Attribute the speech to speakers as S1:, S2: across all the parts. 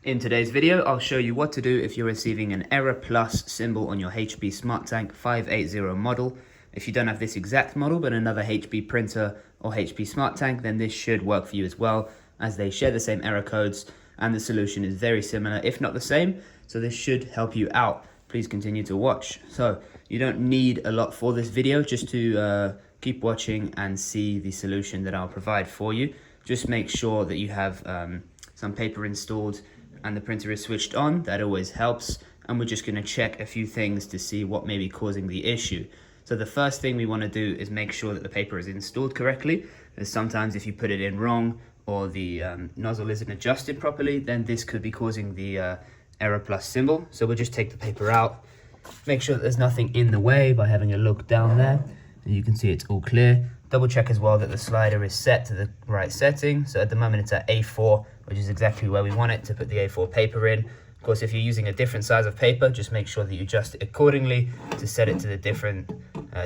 S1: In today's video, I'll show you what to do if you're receiving an error plus symbol on your HP SmartTank 580 model. If you don't have this exact model but another HP printer or HP SmartTank, then this should work for you as well, as they share the same error codes and the solution is very similar, if not the same. So this should help you out. Please continue to watch. So you don't need a lot for this video, just to keep watching and see the solution that I'll provide for you. Just make sure that you have some paper installed and the printer is switched on. That always helps. And we're just going to check a few things to see what may be causing the issue. So the first thing we want to do is make sure that the paper is installed correctly. Because sometimes if you put it in wrong or the nozzle isn't adjusted properly, then this could be causing the error plus symbol. So we'll just take the paper out, make sure that there's nothing in the way by having a look down there. And you can see it's all clear. Double check as well that the slider is set to the right setting. So at the moment it's at A4, which is exactly where we want it to put the A4 paper in. Of course, if you're using a different size of paper, just make sure that you adjust it accordingly to set it to the different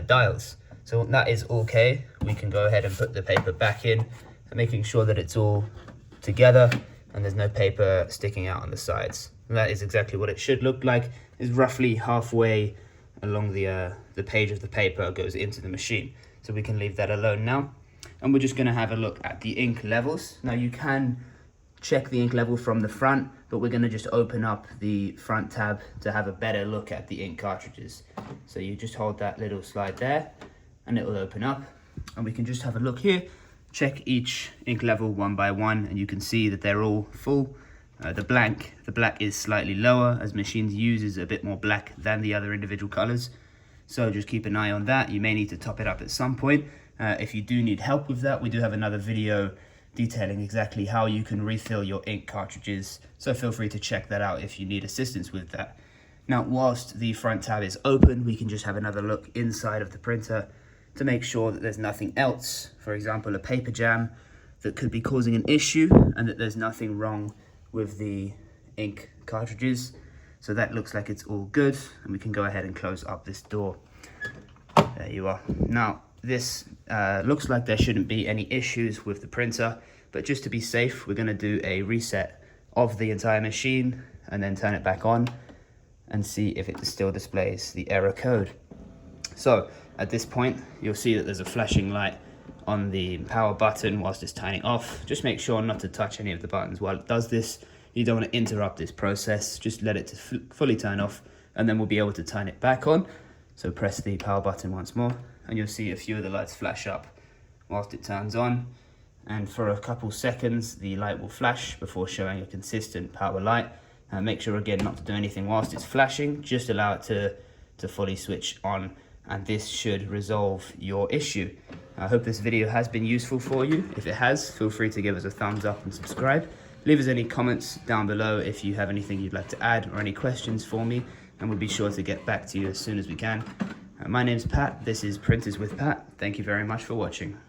S1: dials. So that is okay. We can go ahead and put the paper back in, making sure that it's all together and there's no paper sticking out on the sides. And that is exactly what it should look like. It's roughly halfway along the page of the paper goes into the machine. So we can leave that alone now. And we're just going to have a look at the ink levels. Now you can check the ink level from the front, but we're going to just open up the front tab to have a better look at the ink cartridges. So you just hold that little slide there and it will open up. And we can just have a look here, check each ink level one by one, and you can see that they're all full. The black is slightly lower, as machines uses a bit more black than the other individual colors. So just keep an eye on that. You may need to top it up at some point. If you do need help with that, we do have another video detailing exactly how you can refill your ink cartridges. So feel free to check that out if you need assistance with that. Now, whilst the front tab is open, we can just have another look inside of the printer to make sure that there's nothing else, for example, a paper jam that could be causing an issue, and that there's nothing wrong with the ink cartridges. So that looks like it's all good, and we can go ahead and close up this door. There you are. Now, this looks like there shouldn't be any issues with the printer, but just to be safe, we're going to do a reset of the entire machine and then turn it back on and see if it still displays the error code. So at this point, you'll see that there's a flashing light on the power button whilst it's turning off. Just make sure not to touch any of the buttons while it does this. You don't want to interrupt this process. Just let it fully turn off, and then we'll be able to turn it back on. So press the power button once more, and you'll see a few of the lights flash up whilst it turns on. And for a couple seconds, the light will flash before showing a consistent power light. Make sure again not to do anything whilst it's flashing. Just allow it to fully switch on, and this should resolve your issue. I hope this video has been useful for you. If it has, feel free to give us a thumbs up and subscribe. Leave us any comments down below if you have anything you'd like to add or any questions for me, and we'll be sure to get back to you as soon as we can. My name's Pat. This is Printers with Pat. Thank you very much for watching.